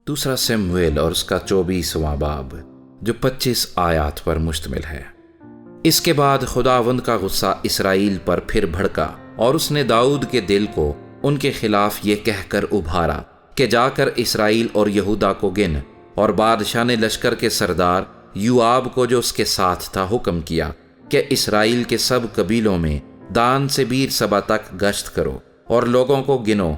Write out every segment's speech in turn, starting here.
دوسرا سمویل اور اس کا 24واں باب جو 25 آیات پر مشتمل ہے۔ اس کے بعد خداوند کا غصہ اسرائیل پر پھر بھڑکا اور اس نے داؤد کے دل کو ان کے خلاف یہ کہہ کر ابھارا کہ جا کر اسرائیل اور یہودا کو گن، اور بادشاہ نے لشکر کے سردار یوآب کو جو اس کے ساتھ تھا حکم کیا کہ اسرائیل کے سب قبیلوں میں دان سے بیر سبا تک گشت کرو اور لوگوں کو گنو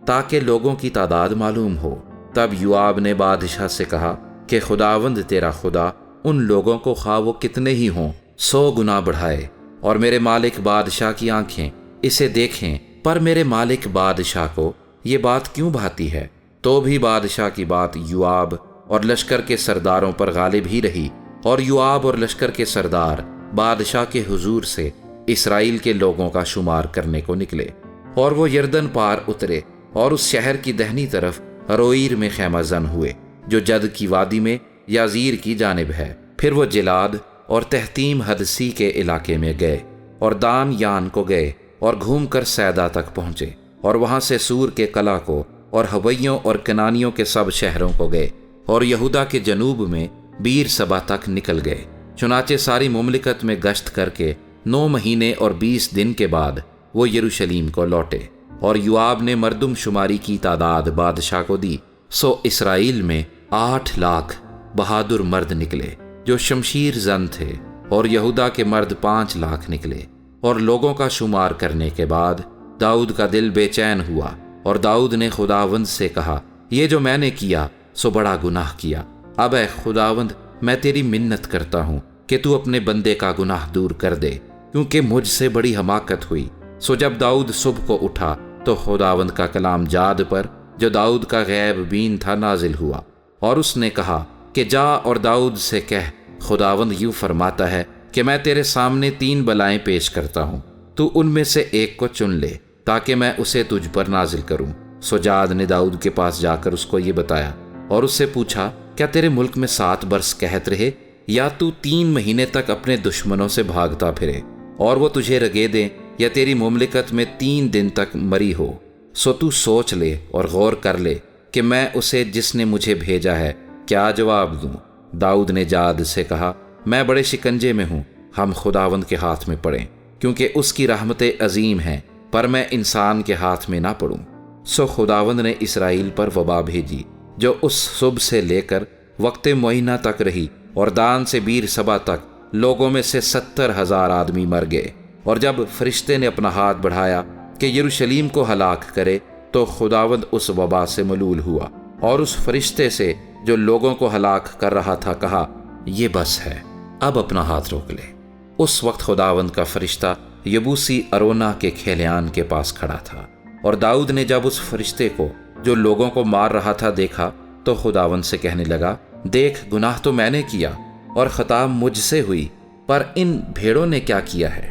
تاکہ لوگوں کی تعداد معلوم ہو۔ تب یوآب نے بادشاہ سے کہا کہ خداوند تیرا خدا ان لوگوں کو خواہ وہ کتنے ہی ہوں 100 گنا بڑھائے، اور میرے مالک بادشاہ کی آنکھیں اسے دیکھیں، پر میرے مالک بادشاہ کو یہ بات کیوں بھاتی ہے؟ تو بھی بادشاہ کی بات یوآب اور لشکر کے سرداروں پر غالب ہی رہی، اور یوآب اور لشکر کے سردار بادشاہ کے حضور سے اسرائیل کے لوگوں کا شمار کرنے کو نکلے، اور وہ یردن پار اترے اور اس شہر کی دہنی طرف روئیر میں خیمہ زن ہوئے جو جد کی وادی میں یازیر کی جانب ہے۔ پھر وہ جلاد اور تحتیم حدسی کے علاقے میں گئے اور دان یان کو گئے اور گھوم کر سیدا تک پہنچے، اور وہاں سے سور کے قلعہ کو اور ہویوں اور کنانیوں کے سب شہروں کو گئے، اور یہودا کے جنوب میں بیر سبا تک نکل گئے۔ چنانچہ ساری مملکت میں گشت کر کے 9 مہینے اور 20 دن کے بعد وہ یروشلیم کو لوٹے، اور یوآب نے مردم شماری کی تعداد بادشاہ کو دی، سو اسرائیل میں 8 لاکھ بہادر مرد نکلے جو شمشیر زن تھے، اور یہودا کے مرد 5 لاکھ نکلے۔ اور لوگوں کا شمار کرنے کے بعد داؤد کا دل بے چین ہوا، اور داؤد نے خداوند سے کہا، یہ جو میں نے کیا سو بڑا گناہ کیا۔ اب اے خداوند، میں تیری منت کرتا ہوں کہ تو اپنے بندے کا گناہ دور کر دے، کیونکہ مجھ سے بڑی حماقت ہوئی۔ سو جب داؤد صبح کو اٹھا تو خداوند کا کلام جاد پر جو داؤد کا غیب بین تھا نازل ہوا، اور اس نے کہا کہ جا اور داؤد سے کہہ، خداوند یوں فرماتا ہے کہ میں تیرے سامنے 3 بلائیں پیش کرتا ہوں، تو ان میں سے ایک کو چن لے تاکہ میں اسے تجھ پر نازل کروں۔ سو جاد نے داؤد کے پاس جا کر اس کو یہ بتایا اور اس سے پوچھا، کیا تیرے ملک میں 7 برس قحط رہے، یا تو 3 مہینے تک اپنے دشمنوں سے بھاگتا پھرے اور وہ تجھے رگے دیں، یا تیری مملکت میں 3 دن تک مری ہو؟ سو تو سوچ لے اور غور کر لے کہ میں اسے جس نے مجھے بھیجا ہے کیا جواب دوں۔ داؤد نے جاد سے کہا، میں بڑے شکنجے میں ہوں، ہم خداوند کے ہاتھ میں پڑیں، کیونکہ اس کی رحمتیں عظیم ہیں، پر میں انسان کے ہاتھ میں نہ پڑوں۔ سو خداوند نے اسرائیل پر وبا بھیجی جو اس صبح سے لے کر وقت معینہ تک رہی، اور دان سے بیر سبا تک لوگوں میں سے 70,000 آدمی مر گئے۔ اور جب فرشتے نے اپنا ہاتھ بڑھایا کہ یروشلیم کو ہلاک کرے تو خداوند اس وبا سے ملول ہوا، اور اس فرشتے سے جو لوگوں کو ہلاک کر رہا تھا کہا، یہ بس ہے، اب اپنا ہاتھ روک لے۔ اس وقت خداوند کا فرشتہ یبوسی ارونا کے کھلیان کے پاس کھڑا تھا، اور داؤد نے جب اس فرشتے کو جو لوگوں کو مار رہا تھا دیکھا تو خداوند سے کہنے لگا، دیکھ، گناہ تو میں نے کیا اور خطا مجھ سے ہوئی، پر ان بھیڑوں نے کیا کیا ہے؟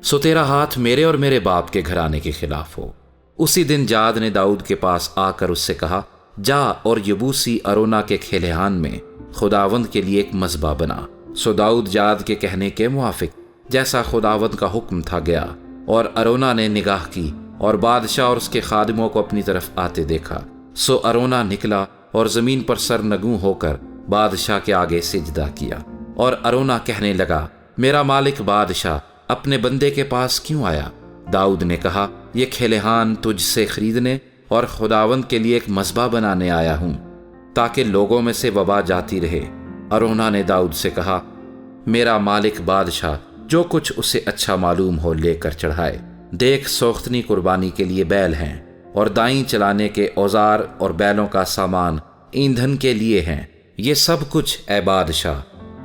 سو تیرا ہاتھ میرے اور میرے باپ کے گھرانے کے خلاف ہو۔ اسی دن جاد نے داؤد کے پاس آ کر اس سے کہا، جا اور یبوسی ارونا کے کھلیہان میں خداوند کے لیے ایک مذبح بنا۔ سو داؤد جاد کے کہنے کے موافق جیسا خداوند کا حکم تھا گیا، اور ارونا نے نگاہ کی اور بادشاہ اور اس کے خادموں کو اپنی طرف آتے دیکھا۔ سو ارونا نکلا اور زمین پر سر نگوں ہو کر بادشاہ کے آگے سجدہ کیا، اور ارونا کہنے لگا، میرا مالک بادشاہ اپنے بندے کے پاس کیوں آیا؟ داؤد نے کہا، یہ کھلیہان تجھ سے خریدنے اور خداوند کے لیے ایک مذبح بنانے آیا ہوں تاکہ لوگوں میں سے وبا جاتی رہے۔ ارونا نے داؤد سے کہا، میرا مالک بادشاہ جو کچھ اسے اچھا معلوم ہو لے کر چڑھائے۔ دیکھ، سوختنی قربانی کے لیے بیل ہیں، اور دائیں چلانے کے اوزار اور بیلوں کا سامان ایندھن کے لیے ہیں، یہ سب کچھ اے بادشاہ۔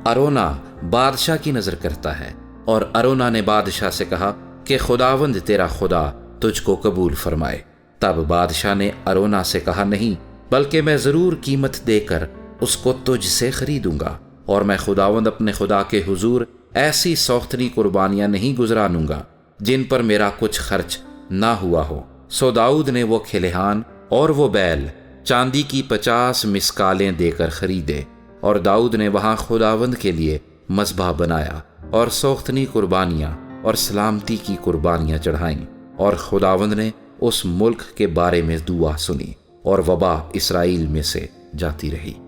ارونا بادشاہ کی نظر کرتا ہے، اور ارونا نے بادشاہ سے کہا کہ خداوند تیرا خدا تجھ کو قبول فرمائے۔ تب بادشاہ نے ارونا سے کہا، نہیں، بلکہ میں ضرور قیمت دے کر اس کو تجھ سے خریدوں گا، اور میں خداوند اپنے خدا کے حضور ایسی سوختنی قربانیاں نہیں گزرانوں گا جن پر میرا کچھ خرچ نہ ہوا ہو۔ سو داؤد نے وہ کھلیہان اور وہ بیل چاندی کی 50 مسکالیں دے کر خریدے، اور داؤد نے وہاں خداوند کے لیے مذبح بنایا اور سوختنی قربانیاں اور سلامتی کی قربانیاں چڑھائیں، اور خداوند نے اس ملک کے بارے میں دعا سنی، اور وبا اسرائیل میں سے جاتی رہی۔